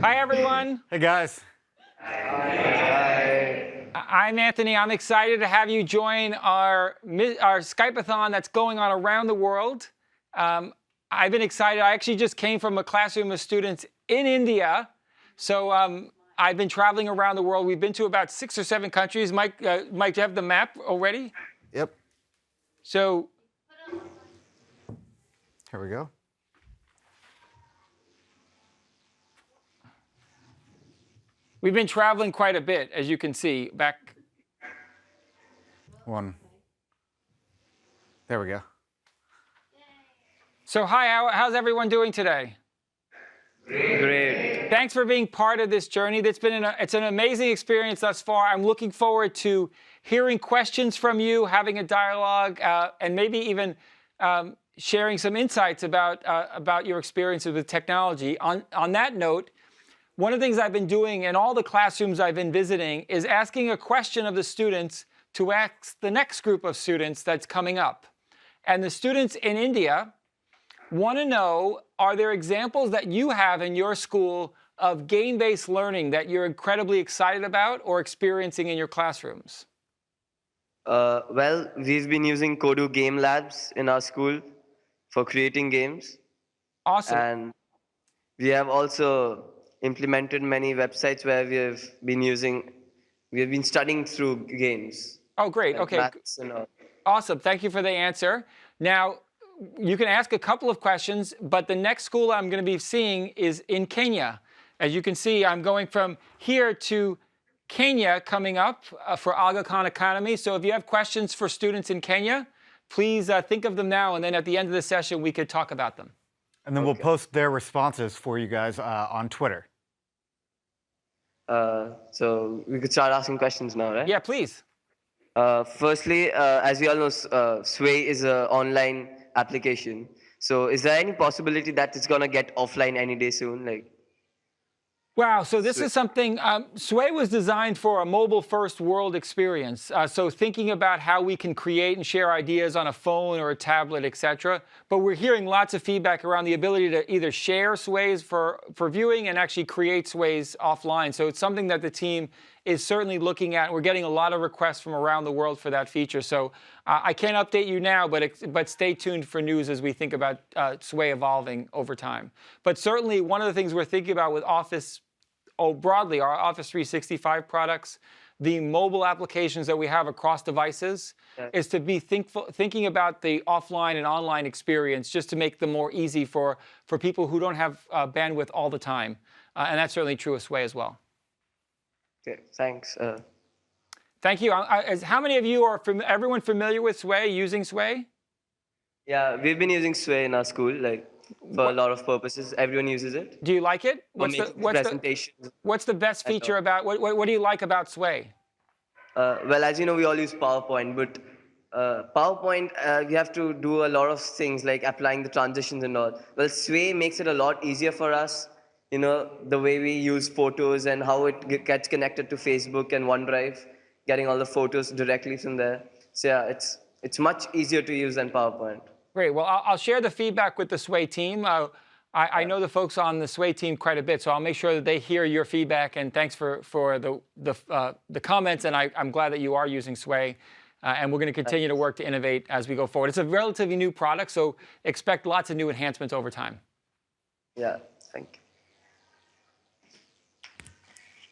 Hi, everyone. Hey, guys. I'm Anthony. I'm excited to have you join our Skype-A-Thon that's going on around the world. I've been excited. I actually just came from a classroom of students in India. So I've been traveling around the world. We've been to about 6 or 7 countries. Mike, do you have the map already? Yep. So Here we go. we've been traveling quite a bit, as you can see. Back. One. There we go. So hi, how's everyone doing today? Great. Thanks for being part of this journey. It's an amazing experience thus far. I'm looking forward to hearing questions from you, having a dialogue, and maybe even sharing some insights about your experiences with technology. On that note, one of the things I've been doing in all the classrooms I've been visiting is asking a question of the students to ask the next group of students that's coming up. And the students in India want to know, are there examples that you have in your school of game-based learning that you're incredibly excited about or experiencing in your classrooms? Well, we've been using Kodu Game Labs in our school for creating games. Awesome. And we have also implemented many websites where we have been studying through games. Oh, great. Like Okay. maths and all. Awesome. Thank you for the answer. Now, you can ask a couple of questions, but the next school I'm going to be seeing is in Kenya. As you can see, I'm going from here to Kenya coming up for Aga Khan Academy. So if you have questions for students in Kenya, please think of them now, and then at the end of the session, we could talk about them. And then we'll post their responses for you guys on Twitter. So we could start asking questions now, right? Yeah, please. Firstly, as we all know, Sway is an online application. So is there any possibility that it's going to get offline any day soon? Wow, so this is something, Sway was designed for a mobile-first world experience. So thinking about how we can create and share ideas on a phone or a tablet, etc. But we're hearing lots of feedback around the ability to either share Sways for viewing and actually create Sways offline. So it's something that the team is certainly looking at. We're getting a lot of requests from around the world for that feature. So I can't update you now, but stay tuned for news as we think about Sway evolving over time. But certainly one of the things we're thinking about with Office, broadly, our Office 365 products, the mobile applications that we have across devices, is to be thinking about the offline and online experience just to make them more easy for people who don't have bandwidth all the time. And that's certainly true of Sway as well. Okay, thanks. Thank you. How many of you are everyone familiar with Sway, using Sway? Yeah, we've been using Sway in our school, for a lot of purposes. Everyone uses it. Do you like it? Presentations. What's the best feature about, what do you like about Sway? Well, as you know, we all use PowerPoint, but PowerPoint, we have to do a lot of things like applying the transitions and all. Well, Sway makes it a lot easier for us, the way we use photos and how it gets connected to Facebook and OneDrive, getting all the photos directly from there. So yeah, it's much easier to use than PowerPoint. Great. Well, I'll share the feedback with the Sway team. I know the folks on the Sway team quite a bit, so I'll make sure that they hear your feedback. And thanks for the comments. And I'm glad that you are using Sway. And we're going to continue to work to innovate as we go forward. It's a relatively new product, so expect lots of new enhancements over time. Yeah. Thank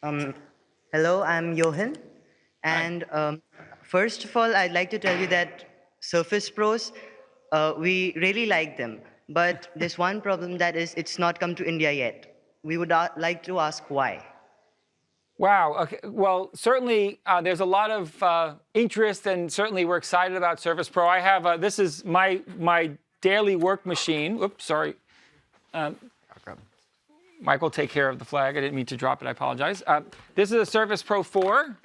you. Hello, I'm Johan. And first of all, I'd like to tell you that Surface Pros, we really like them. But there's one problem, that is it's not come to India yet. We would like to ask why. Wow. Okay. Well, certainly there's a lot of interest, and certainly we're excited about Surface Pro. I have this is my daily work machine. Oops, sorry. Michael, take care of the flag. I didn't mean to drop it. I apologize. This is a Surface Pro 4.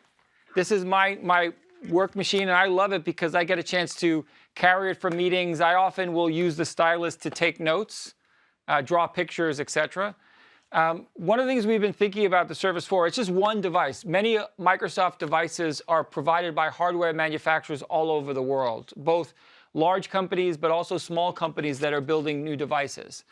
This is my work machine, and I love it because I get a chance to carry it for meetings. I often will use the stylus to take notes, draw pictures, etc. One of the things we've been thinking about the Surface 4, it's just one device. Many Microsoft devices are provided by hardware manufacturers all over the world, both large companies but also small companies that are building new devices.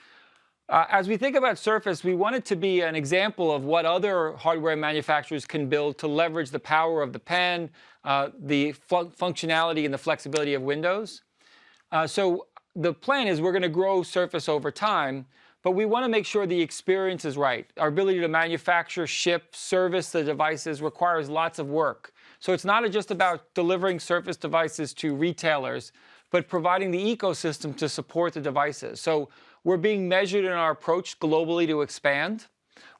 As we think about Surface, we want it to be an example of what other hardware manufacturers can build to leverage the power of the pen, the functionality and the flexibility of Windows. So the plan is we're going to grow Surface over time, but we want to make sure the experience is right. Our ability to manufacture, ship, service the devices requires lots of work. So it's not just about delivering Surface devices to retailers, but providing the ecosystem to support the devices. So we're being measured in our approach globally to expand.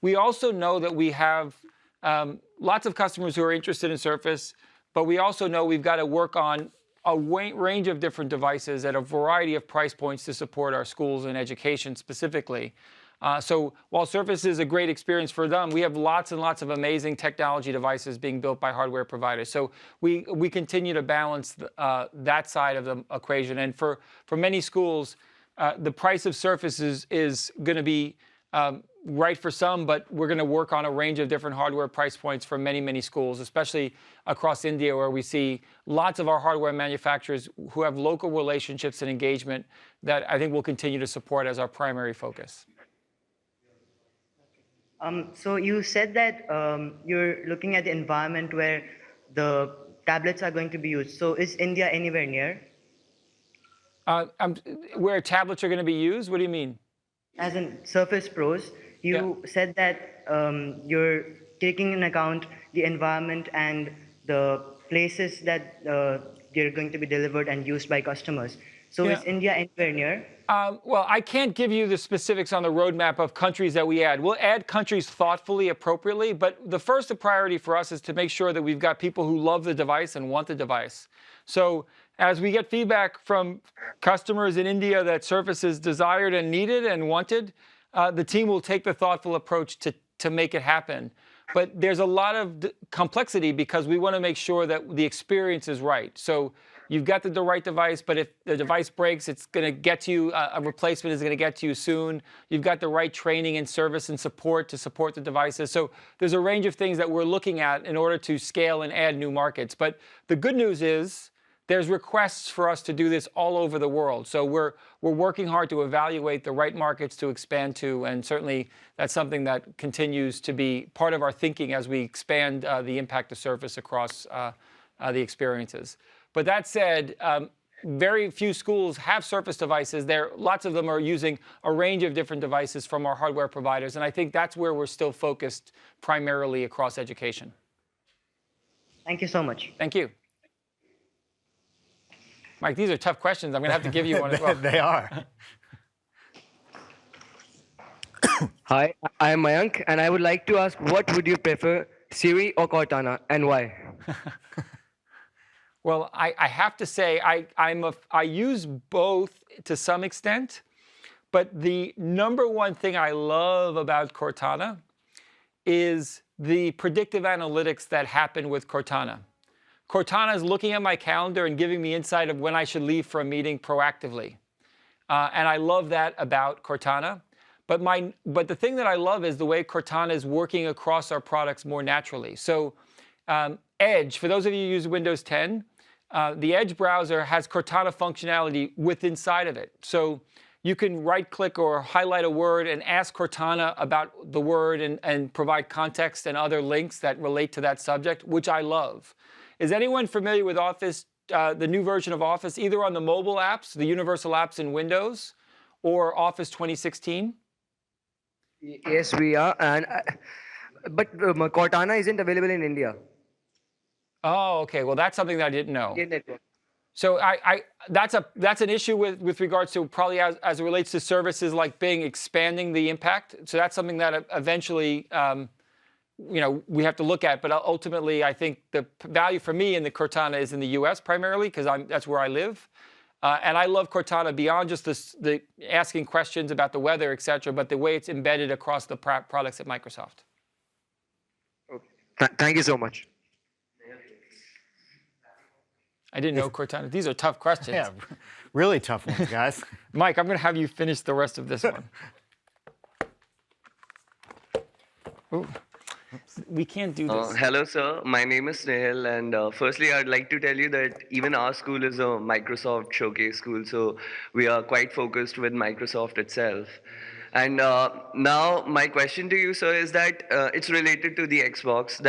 We also know that we have lots of customers who are interested in Surface, but we also know we've got to work on a range of different devices at a variety of price points to support our schools and education specifically. So while Surface is a great experience for them, we have lots and lots of amazing technology devices being built by hardware providers. So we continue to balance that side of the equation. And for many schools, the price of Surface is going to be right for some, but we're going to work on a range of different hardware price points for many, many schools, especially across India, where we see lots of our hardware manufacturers who have local relationships and engagement that I think we'll continue to support as our primary focus. So you said that you're looking at the environment where the tablets are going to be used. So is India anywhere near? Where tablets are going to be used? What do you mean? As in Surface Pros, you said that you're taking into account the environment and the places that they're going to be delivered and used by customers. So is India anywhere near? Well, I can't give you the specifics on the roadmap of countries that we add. We'll add countries thoughtfully, appropriately, but the first priority for us is to make sure that we've got people who love the device and want the device. So as we get feedback from customers in India that Surface is desired and needed and wanted, the team will take the thoughtful approach to make it happen. But there's a lot of complexity because we want to make sure that the experience is right. So you've got the right device, but if the device breaks, it's going to get to you, a replacement is going to get to you soon. You've got the right training and service and support to support the devices. So there's a range of things that we're looking at in order to scale and add new markets. But the good news is there's requests for us to do this all over the world. So we're working hard to evaluate the right markets to expand to, and certainly that's something that continues to be part of our thinking as we expand the impact of Surface across the experiences. But that said, very few schools have Surface devices. Lots of them are using a range of different devices from our hardware providers, and I think that's where we're still focused primarily across education. Thank you so much. Thank you. Mike, these are tough questions. I'm going to have to give you one as well. They are. Hi, I am Mayank, and I would like to ask, what would you prefer, Siri or Cortana, and why? Well, I have to say I use both to some extent, but the number one thing I love about Cortana is the predictive analytics that happen with Cortana. Cortana is looking at my calendar and giving me insight of when I should leave for a meeting proactively. And I love that about Cortana. But the thing that I love is the way Cortana is working across our products more naturally. So Edge, for those of you who use Windows 10, the Edge browser has Cortana functionality inside of it. So you can right-click or highlight a word and ask Cortana about the word and provide context and other links that relate to that subject, which I love. Is anyone familiar with Office, the new version of Office, either on the mobile apps, the universal apps in Windows, or Office 2016? Yes, we are, but Cortana isn't available in India. Oh, okay. Well, that's something that I didn't know. Indian network. So that's an issue with regards to probably as it relates to services like Bing expanding the impact. So that's something that eventually we have to look at. But ultimately, I think the value for me in the Cortana is in the U.S. primarily because that's where I live. And I love Cortana beyond just the asking questions about the weather, et cetera, but the way it's embedded across the products at Microsoft. Okay. Thank you so much. I didn't know Cortana. These are tough questions. Yeah, really tough ones, guys. Mike, I'm going to have you finish the rest of this one. Ooh. We can't do this. Hello, sir. My name is Snehal, and firstly, I'd like to tell you that even our school is a Microsoft showcase school, so we are quite focused with Microsoft itself. And now my question to you, sir, is that it's related to the Xbox.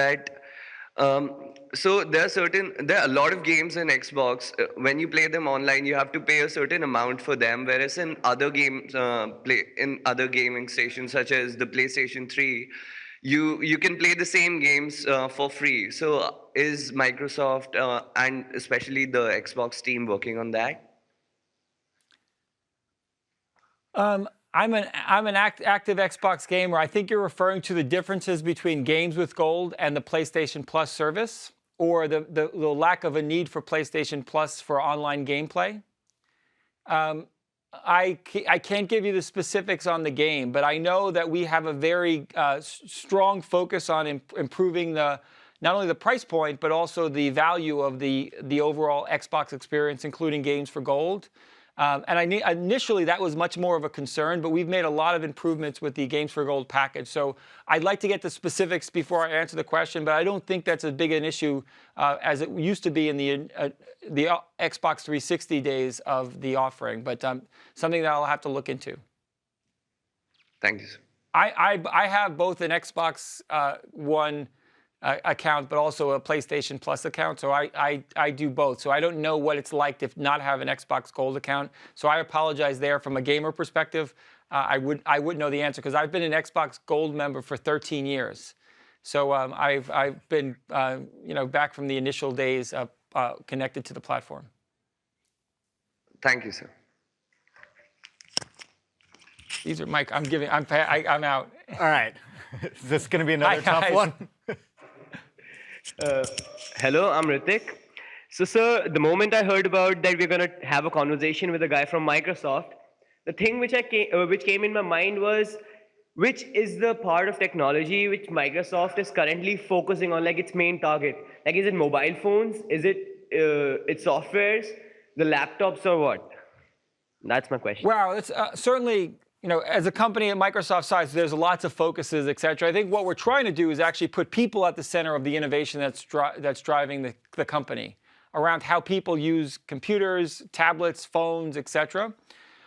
So there are a lot of games in Xbox. When you play them online, you have to pay a certain amount for them. Whereas in other games, in other gaming stations such as the PlayStation 3, you can play the same games for free. So is Microsoft and especially the Xbox team working on that? I'm an active Xbox gamer. I think you're referring to the differences between games with gold and the PlayStation Plus service, or the lack of a need for PlayStation Plus for online gameplay. I can't give you the specifics on the game, but I know that we have a very strong focus on improving not only the price point, but also the value of the overall Xbox experience, including games for gold. And initially, that was much more of a concern, but we've made a lot of improvements with the Games for Gold package. So I'd like to get the specifics before I answer the question, but I don't think that's as big an issue as it used to be in the Xbox 360 days of the offering, but something that I'll have to look into. Thank you, sir. I have both an Xbox One account, but also a PlayStation Plus account. So I do both. So I don't know what it's like to not have an Xbox Gold account. So I apologize there from a gamer perspective. I wouldn't know the answer because I've been an Xbox Gold member for 13 years. So I've been back from the initial days connected to the platform. Thank you, sir. These are Mike. I'm out. All right. Is this going to be another Hi, tough guys. one? Hello, I'm Ritik. So, sir, the moment I heard about that we're gonna have a conversation with a guy from Microsoft, the thing which came in my mind was, which is the part of technology which Microsoft is currently focusing on, like its main target? Like, is it mobile phones? Is it its softwares, the laptops, or what? That's my question. Wow, it's certainly, as a company at Microsoft size, there's lots of focuses, et cetera. I think what we're trying to do is actually put people at the center of the innovation that's driving the company around how people use computers, tablets, phones, et cetera.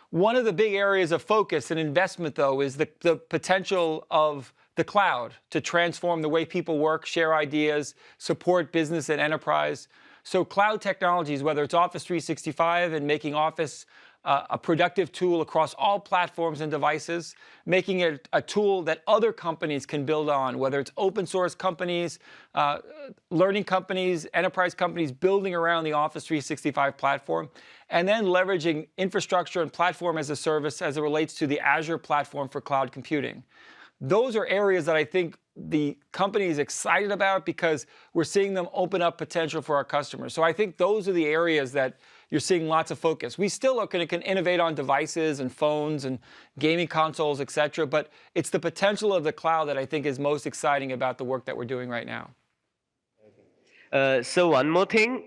One of the big areas of focus and investment, though, is the potential of the cloud to transform the way people work, share ideas, support business and enterprise. So cloud technologies, whether it's Office 365 and making Office a productive tool across all platforms and devices, making it a tool that other companies can build on, whether it's open source companies, learning companies, enterprise companies building around the Office 365 platform, and then leveraging infrastructure and platform as a service as it relates to the Azure platform for cloud computing. Those are areas that I think the company is excited about because we're seeing them open up potential for our customers. So I think those are the areas that you're seeing lots of focus. We still are going to innovate on devices and phones and gaming consoles, et cetera, but it's the potential of the cloud that I think is most exciting about the work that we're doing right now. So one more thing,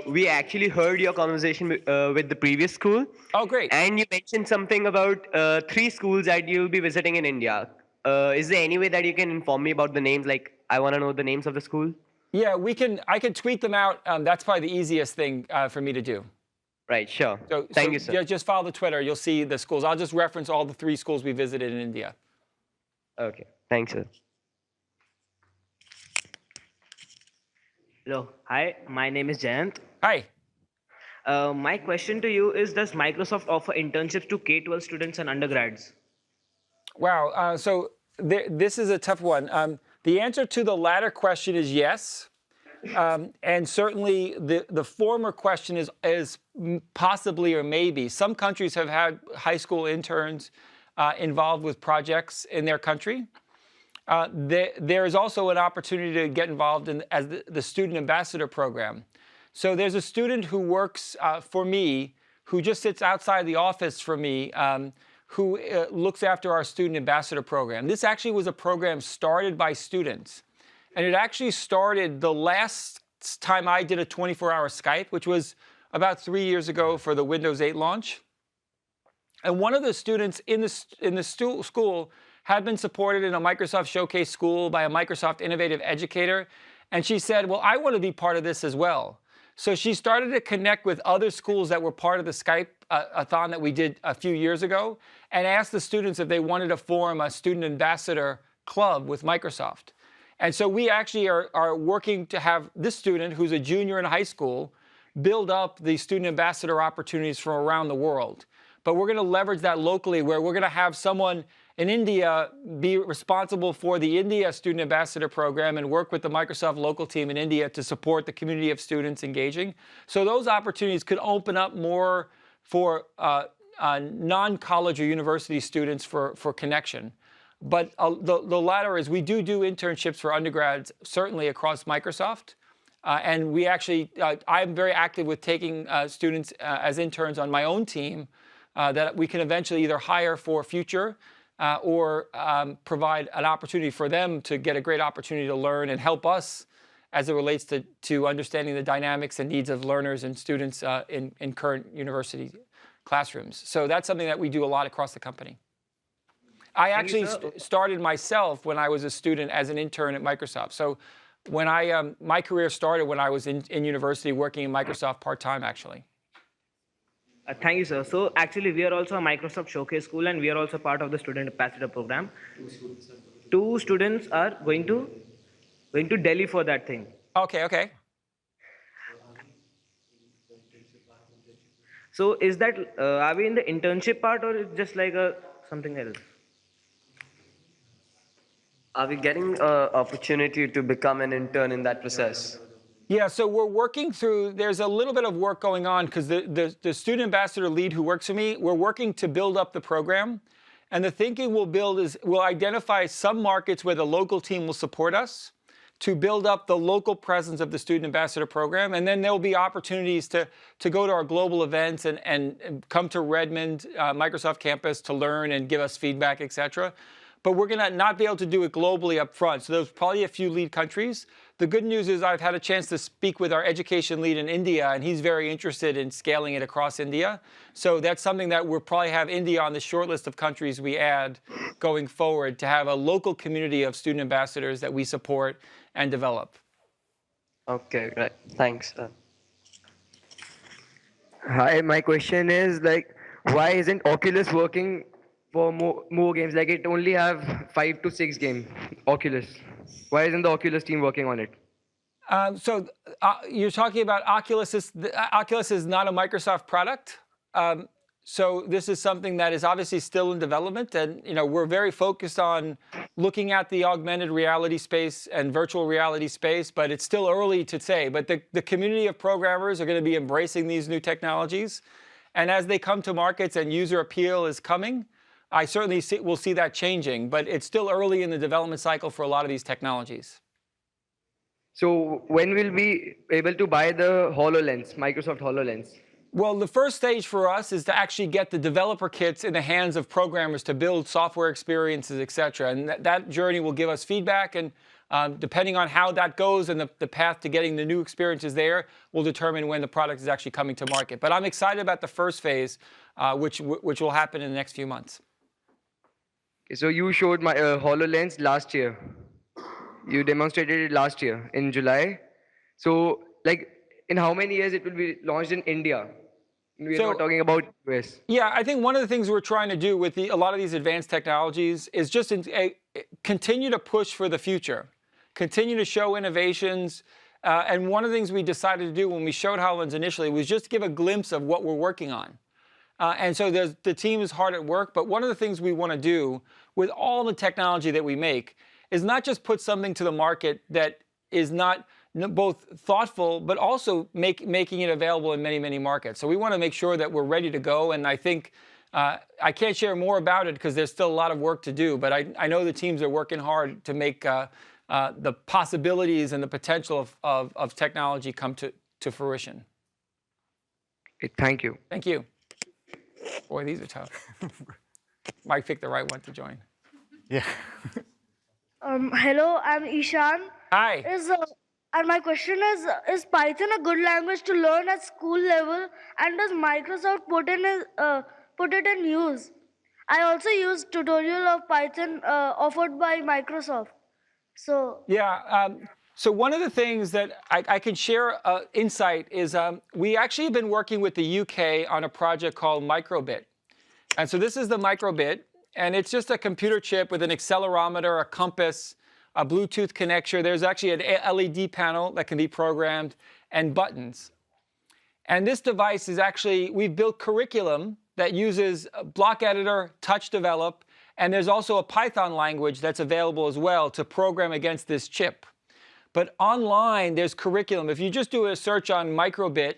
we actually heard your conversation with the previous school. Oh, great. And you mentioned something about 3 schools that you'll be visiting in India. Is there any way that you can inform me about the names? Like, I want to know the names of the school. Yeah, I can tweet them out. That's probably the easiest thing for me to do. Right, sure. Thank you, sir. Yeah, just follow the Twitter. You'll see the schools. I'll just reference all the 3 schools we visited in India. Okay, thanks, sir. Hello. Hi, my name is Jayant. Hi. My question to you is, does Microsoft offer internships to K-12 students and undergrads? Wow. So this is a tough one. The answer to the latter question is yes. And certainly the former question is possibly or maybe. Some countries have had high school interns involved with projects in their country. There is also an opportunity to get involved as the student ambassador program. So there's a student who works for me, who just sits outside the office for me, who looks after our student ambassador program. This actually was a program started by students. And it actually started the last time I did a 24-hour Skype, which was about 3 years ago for the Windows 8 launch. And one of the students in the school had been supported in a Microsoft Showcase school by a Microsoft Innovative Educator. And she said, well, I want to be part of this as well. So she started to connect with other schools that were part of the Skype-A-Thon that we did a few years ago, and asked the students if they wanted to form a student ambassador club with Microsoft. And so we actually are working to have this student, who's a junior in high school, build up the student ambassador opportunities from around the world. But we're going to leverage that locally, where we're going to have someone in India be responsible for the India Student Ambassador Program and work with the Microsoft local team in India to support the community of students engaging. So those opportunities could open up more for non-college or university students for connection. But the latter is we do internships for undergrads, certainly across Microsoft. And we actually, I'm very active with taking students as interns on my own team that we can eventually either hire for future or provide an opportunity for them to get a great opportunity to learn and help us as it relates to understanding the dynamics and needs of learners and students in current university classrooms. So that's something that we do a lot across the company. I actually started myself when I was a student as an intern at Microsoft. So when my career started when I was in university working in Microsoft part-time, actually. Thank you, sir. So actually, we are also a Microsoft Showcase School, and we are also part of the Student Ambassador Program. Two students are going to Delhi for that thing. Okay, okay. So is that, are we in the internship part, or it's just like something else? Are we getting an opportunity to become an intern in that process? Yeah, so we're working through, there's a little bit of work going on because the student ambassador lead who works for me, we're working to build up the program. And the thinking we'll build is we'll identify some markets where the local team will support us to build up the local presence of the student ambassador program. And then there'll be opportunities to go to our global events and come to Redmond, Microsoft campus to learn and give us feedback, et cetera. But we're going to not be able to do it globally up front. So there's probably a few lead countries. The good news is I've had a chance to speak with our education lead in India, and he's very interested in scaling it across India. So that's something that we'll probably have India on the short list of countries we add going forward to have a local community of student ambassadors that we support and develop. Okay, right. Thanks. Hi, my question is like, why isn't Oculus working for more games? Like it only have 5 to 6 games, Oculus. Why isn't the Oculus team working on it? So you're talking about Oculus. Oculus is not a Microsoft product. So this is something that is obviously still in development. And we're very focused on looking at the augmented reality space and virtual reality space, but it's still early to say. But the community of programmers are going to be embracing these new technologies. And as they come to markets and user appeal is coming, I certainly will see that changing, but it's still early in the development cycle for a lot of these technologies. So when will we be able to buy the HoloLens, Microsoft HoloLens? Well, the first stage for us is to actually get the developer kits in the hands of programmers to build software experiences, et cetera. And that journey will give us feedback, and depending on how that goes and the path to getting the new experiences there will determine when the product is actually coming to market. But I'm excited about the first phase, which will happen in the next few months. So you showed my HoloLens last year. You demonstrated it last year in July. So like in how many years it will be launched in India? We're not talking about US. Yeah, I think one of the things we're trying to do with a lot of these advanced technologies is just continue to push for the future, continue to show innovations. And one of the things we decided to do when we showed HoloLens initially was just give a glimpse of what we're working on. And so the team is hard at work, but one of the things we want to do with all the technology that we make is not just put something to the market that is not both thoughtful, but also making it available in many, many markets. So we want to make sure that we're ready to go. And I think I can't share more about it because there's still a lot of work to do, but I know the teams are working hard to make the possibilities and the potential of technology come to fruition. Thank you. Thank you. Boy, these are tough. Mike picked the right one to join. Yeah. Hello, I'm Ishan. Hi. And my question is Python a good language to learn at school level, and does Microsoft put it in use? I also use tutorial of Python offered by Microsoft. So Yeah, So one of the things that I can share insight is we actually have been working with the UK on a project called Microbit. And so this is the Microbit, and it's just a computer chip with an accelerometer, a compass, a Bluetooth connection. There's actually an LED panel that can be programmed and buttons. And this device is actually, we've built curriculum that uses block editor, touch develop, and there's also a Python language that's available as well to program against this chip. But online, there's curriculum. If you just do a search on Microbit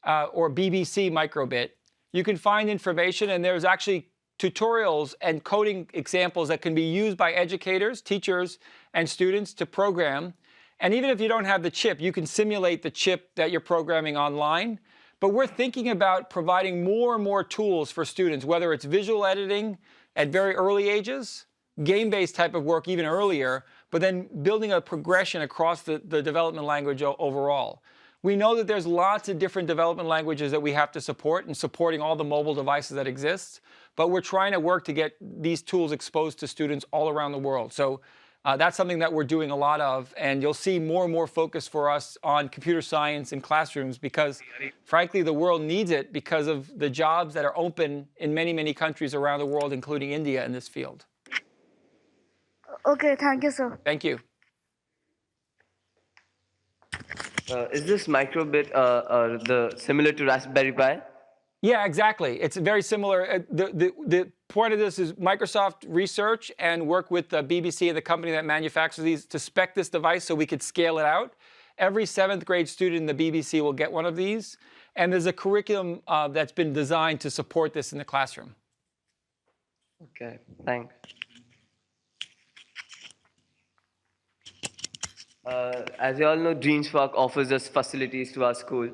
or BBC Microbit, you can find information, and there's actually tutorials and coding examples that can be used by educators, teachers, and students to program. And even if you don't have the chip, you can simulate the chip that you're programming online. But we're thinking about providing more and more tools for students, whether it's visual editing at very early ages, game-based type of work even earlier, but then building a progression across the development language overall. We know that there's lots of different development languages that we have to support, and supporting all the mobile devices that exist, but we're trying to work to get these tools exposed to students all around the world. So that's something that we're doing a lot of, and you'll see more and more focus for us on computer science in classrooms because, frankly, the world needs it because of the jobs that are open in many, many countries around the world, including India, in this field. Okay, thank you, sir. Thank you. Is this Microbit similar to Raspberry Pi? Yeah, exactly. It's very similar. The point of this is Microsoft research and work with the BBC and the company that manufactures these to spec this device so we could scale it out. Every 7th grade student in the BBC will get one of these. And there's a curriculum that's been designed to support this in the classroom. Okay, thanks. As you all know, DreamSpark offers us facilities to our school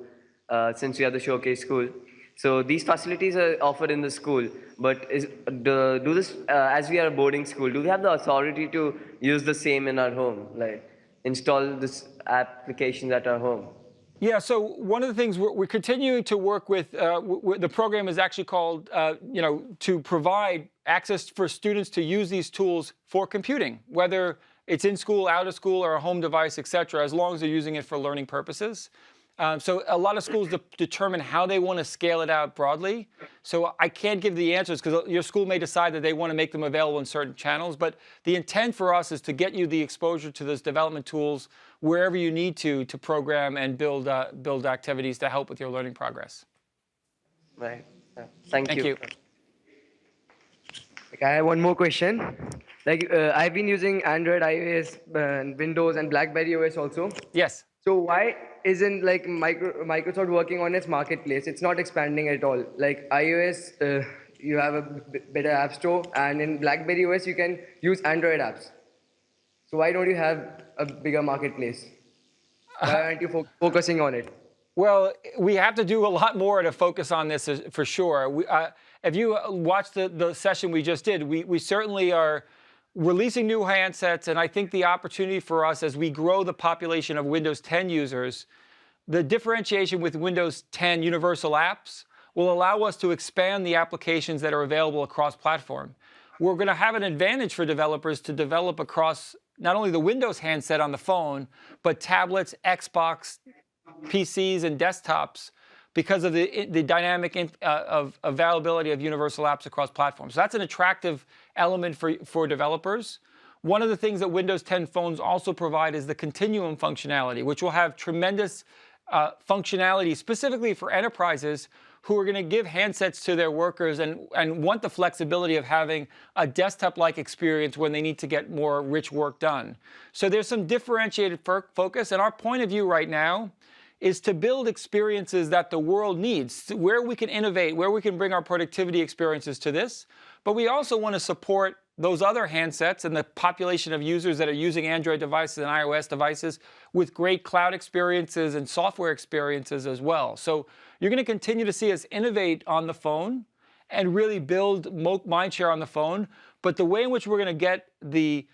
since we are the showcase school. So these facilities are offered in the school, but as we are a boarding school, do we have the authority to use the same in our home, like install this applications at our home? Yeah, so one of the things we're continuing to work with, the program is actually called, to provide access for students to use these tools for computing, whether it's in school, out of school, or a home device, et cetera, as long as they're using it for learning purposes. So a lot of schools determine how they want to scale it out broadly. So I can't give the answers because your school may decide that they want to make them available in certain channels. But the intent for us is to get you the exposure to those development tools wherever you need to program and build activities to help with your learning progress. Right. Thank you. I have one more question. I've been using Android, iOS, Windows, and BlackBerry OS also. Yes. So why isn't Microsoft working on its marketplace? It's not expanding at all. Like iOS, you have a better app store, and in BlackBerry OS, you can use Android apps. So why don't you have a bigger marketplace? Why aren't you focusing on it? Well, we have to do a lot more to focus on this for sure. If you watched the session we just did, we certainly are releasing new handsets, and I think the opportunity for us as we grow the population of Windows 10 users, the differentiation with Windows 10 universal apps will allow us to expand the applications that are available across platform. We're going to have an advantage for developers to develop across not only the Windows handset on the phone, but tablets, Xbox, PCs, and desktops because of the dynamic of availability of universal apps across platforms. So that's an attractive element for developers. One of the things that Windows 10 phones also provide is the continuum functionality, which will have tremendous functionality specifically for enterprises who are going to give handsets to their workers and want the flexibility of having a desktop-like experience when they need to get more rich work done. So there's some differentiated focus, and our point of view right now is to build experiences that the world needs, where we can innovate, where we can bring our productivity experiences to this. But we also want to support those other handsets and the population of users that are using Android devices and iOS devices with great cloud experiences and software experiences as well. So you're going to continue to see us innovate on the phone and really build mindshare on the phone. But the way in which we're going to get the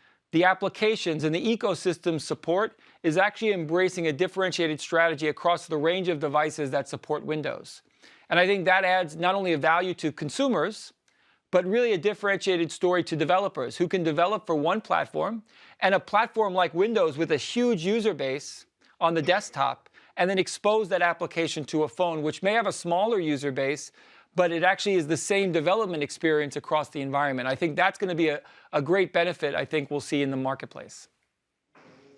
applications and the ecosystem support is actually embracing a differentiated strategy across the range of devices that support Windows. And I think that adds not only a value to consumers, but really a differentiated story to developers who can develop for one platform, and a platform like Windows with a huge user base on the desktop, and then expose that application to a phone, which may have a smaller user base, but it actually is the same development experience across the environment. I think that's going to be a great benefit I think we'll see in the marketplace.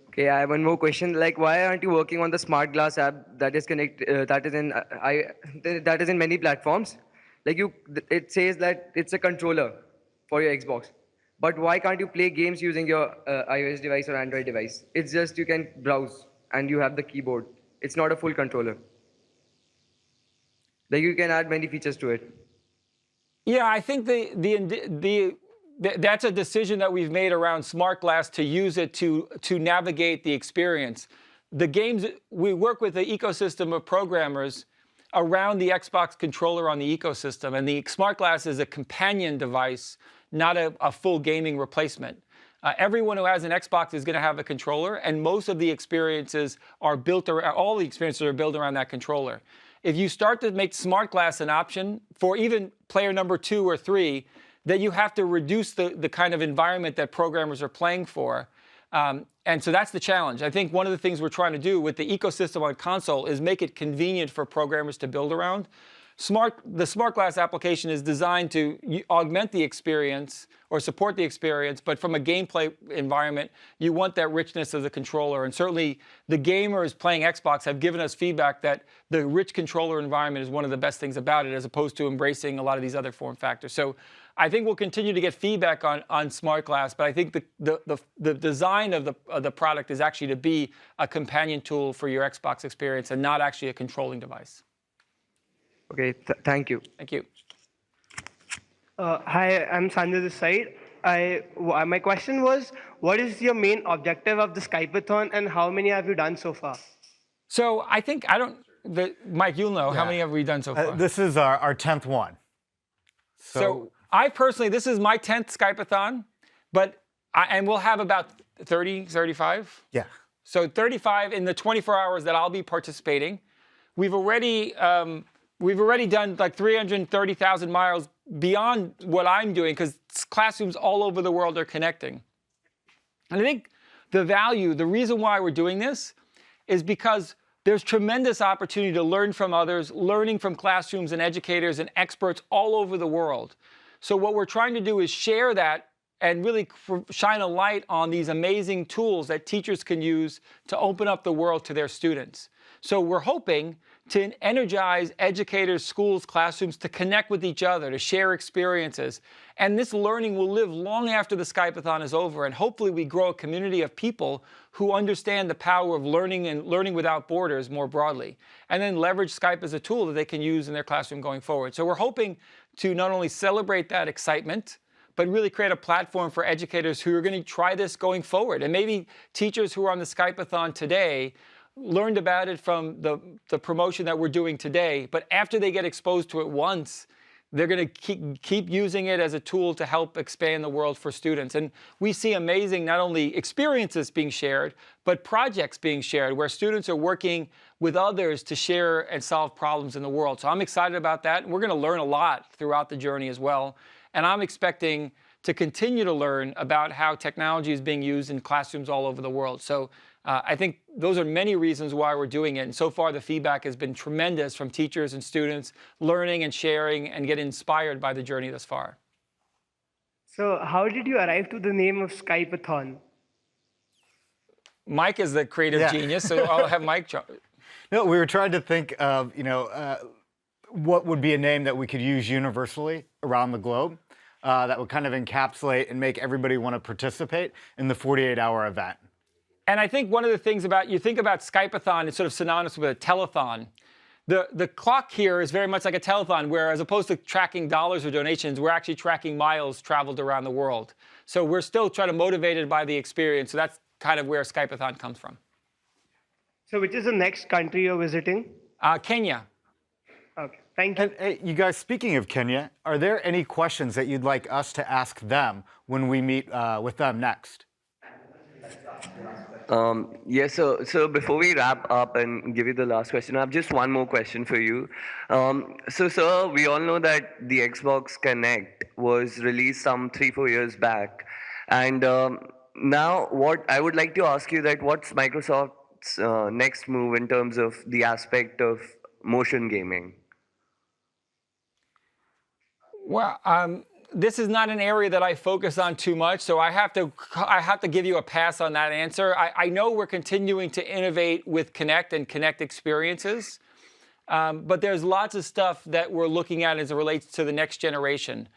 Okay, I have one more question. Like, why aren't you working on the smart glass app that is that is in many platforms? Like it says that it's a controller for your Xbox, but why can't you play games using your iOS device or Android device? It's just you can browse and you have the keyboard. It's not a full controller. Like you can add many features to it. Yeah, I think that's a decision that we've made around Smart Glass to use it to navigate the experience. The games, we work with the ecosystem of programmers around the Xbox controller on the ecosystem, and the Smart Glass is a companion device, not a full gaming replacement. Everyone who has an Xbox is going to have a controller, and most of the experiences are built around, all the experiences are built around that controller. If you start to make Smart Glass an option for even player number 2 or 3, then you have to reduce the kind of environment that programmers are playing for. And so that's the challenge. I think one of the things we're trying to do with the ecosystem on console is make it convenient for programmers to build around. The Smart Glass application is designed to augment the experience or support the experience, but from a gameplay environment, you want that richness of the controller. And certainly the gamers playing Xbox have given us feedback that the rich controller environment is one of the best things about it, as opposed to embracing a lot of these other form factors. So I think we'll continue to get feedback on Smart Glass, but I think the design of the product is actually to be a companion tool for your Xbox experience and not actually a controlling device. Okay, thank you. Thank you. Hi, I'm Sanjay this side. My question was, what is your main objective of the Skype-A-Thon, and how many have you done so far? So I think, Mike, you'll know, how many have we done so far? This is our 10th one. So I personally, this is my 10th Skype-A-Thon, and we'll have about 30, 35. Yeah. So 35 in the 24 hours that I'll be participating. We've already done like 330,000 miles beyond what I'm doing, because classrooms all over the world are connecting. And I think the reason why we're doing this is because there's tremendous opportunity to learn from others, learning from classrooms and educators and experts all over the world. So what we're trying to do is share that and really shine a light on these amazing tools that teachers can use to open up the world to their students. So we're hoping to energize educators, schools, classrooms to connect with each other, to share experiences. And this learning will live long after the Skype-A-Thon is over, and hopefully we grow a community of people who understand the power of learning and learning without borders more broadly, and then leverage Skype as a tool that they can use in their classroom going forward. So we're hoping to not only celebrate that excitement, but really create a platform for educators who are going to try this going forward. And maybe teachers who are on the Skype-A-Thon today learned about it from the promotion that we're doing today, but after they get exposed to it once, they're going to keep using it as a tool to help expand the world for students. And we see amazing not only experiences being shared, but projects being shared where students are working with others to share and solve problems in the world. So I'm excited about that. And we're going to learn a lot throughout the journey as well. And I'm expecting to continue to learn about how technology is being used in classrooms all over the world. So I think those are many reasons why we're doing it. And so far, the feedback has been tremendous from teachers and students learning and sharing and getting inspired by the journey thus far. So how did you arrive to the name of Skype-A-Thon? Mike is the creative genius, so I'll have Mike. No, we were trying to think of, what would be a name that we could use universally around the globe that would kind of encapsulate and make everybody want to participate in the 48-hour event. And I think one of the things you think about Skype-A-Thon, it's sort of synonymous with a telethon. The clock here is very much like a telethon, where as opposed to tracking dollars or donations, we're actually tracking miles traveled around the world. So we're still trying to motivate it by the experience. So that's kind of where Skype-A-Thon comes from. So which is the next country you're visiting? Kenya. Okay, thank you. And, hey, you guys, speaking of Kenya, are there any questions that you'd like us to ask them when we meet with them next? Yes, so before we wrap up and give you the last question, I have just one more question for you. So, sir, we all know that the Xbox Connect was released some 3-4 years back, and now what I would like to ask you that what's Microsoft's next move in terms of the aspect of motion gaming? Well, this is not an area that I focus on too much, so I have to give you a pass on that answer. I know we're continuing to innovate with Connect and Connect experiences, but there's lots of stuff that we're looking at as it relates to the next generation.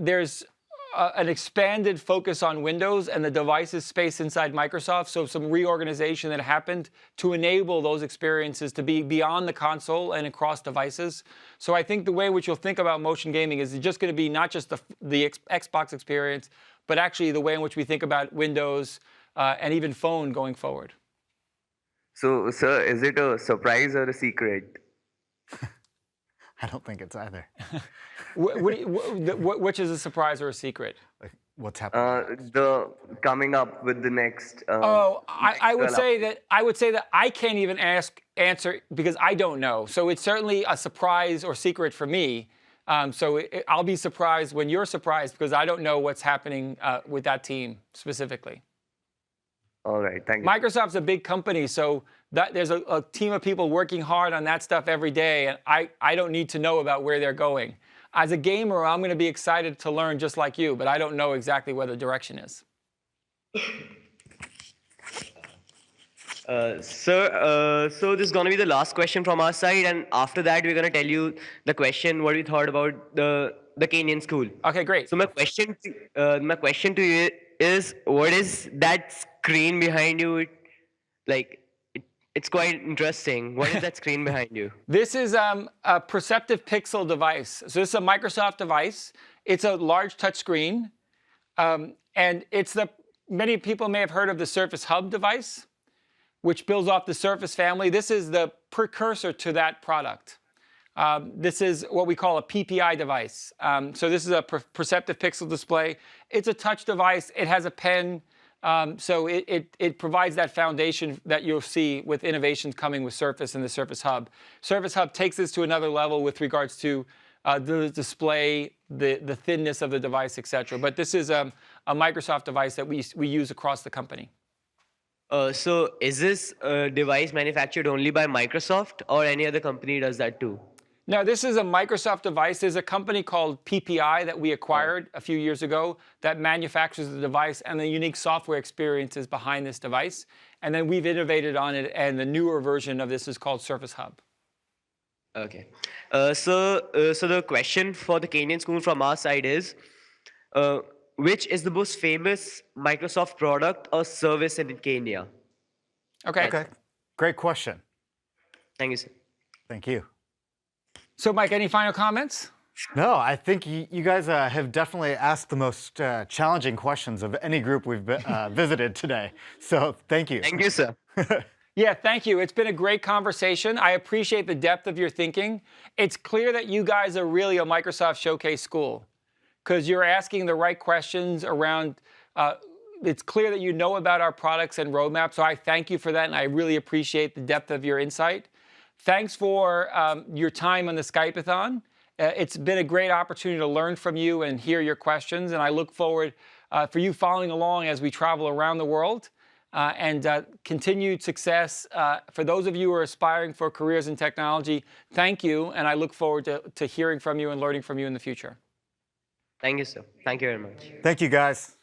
There's an expanded focus on Windows and the devices space inside Microsoft, so some reorganization that happened to enable those experiences to be beyond the console and across devices. So I think the way which you'll think about motion gaming is just going to be not just the Xbox experience, but actually the way in which we think about Windows and even phone going forward. So, sir, is it a surprise or a secret? I don't think it's either. Which is a surprise or a secret? Like, what's happening? The coming up with the next. I would say that I can't even answer because I don't know. So it's certainly a surprise or secret for me. I'll be surprised when you're surprised because I don't know what's happening with that team specifically. All right, thank you. Microsoft's a big company, so there's a team of people working hard on that stuff every day, and I don't need to know about where they're going. As a gamer, I'm going to be excited to learn just like you, but I don't know exactly where the direction is. So this is going to be the last question from our side, and after that, we're going to tell you the question, what we thought about the Kenyan school. Okay, great. So my question to you is, what is that screen behind you? It's quite interesting. What is that screen behind you? This is a perceptive pixel device. So this is a Microsoft device. It's a large touch screen, and many people may have heard of the Surface Hub device, which builds off the Surface family. This is the precursor to that product. This is what we call a PPI device. So this is a perceptive pixel display. It's a touch device. It has a pen. So it provides that foundation that you'll see with innovations coming with Surface and the Surface Hub. Surface Hub takes this to another level with regards to the display, the thinness of the device, etc. But this is a Microsoft device that we use across the company. So is this device manufactured only by Microsoft, or any other company does that too? No, this is a Microsoft device. There's a company called PPI that we acquired a few years ago that manufactures the device and the unique software experiences behind this device. And then we've innovated on it, and the newer version of this is called Surface Hub. Okay. So the question for the Kenyan school from our side is, which is the most famous Microsoft product or service in Kenya? Okay. Great question. Thank you, sir. Thank you. So, Mike, any final comments? No, I think you guys have definitely asked the most challenging questions of any group we've visited today. So thank you. Thank you, sir. Yeah, thank you. It's been a great conversation. I appreciate the depth of your thinking. It's clear that you guys are really a Microsoft Showcase school because you're asking the right questions around. It's clear that you know about our products and roadmap. So I thank you for that, and I really appreciate the depth of your insight. Thanks for your time on the Skype-A-Thon. It's been a great opportunity to learn from you and hear your questions, and I look forward for you following along as we travel around the world, and continued success. For those of you who are aspiring for careers in technology, thank you, and I look forward to hearing from you and learning from you in the future. Thank you, sir. Thank you very much. Thank you, guys.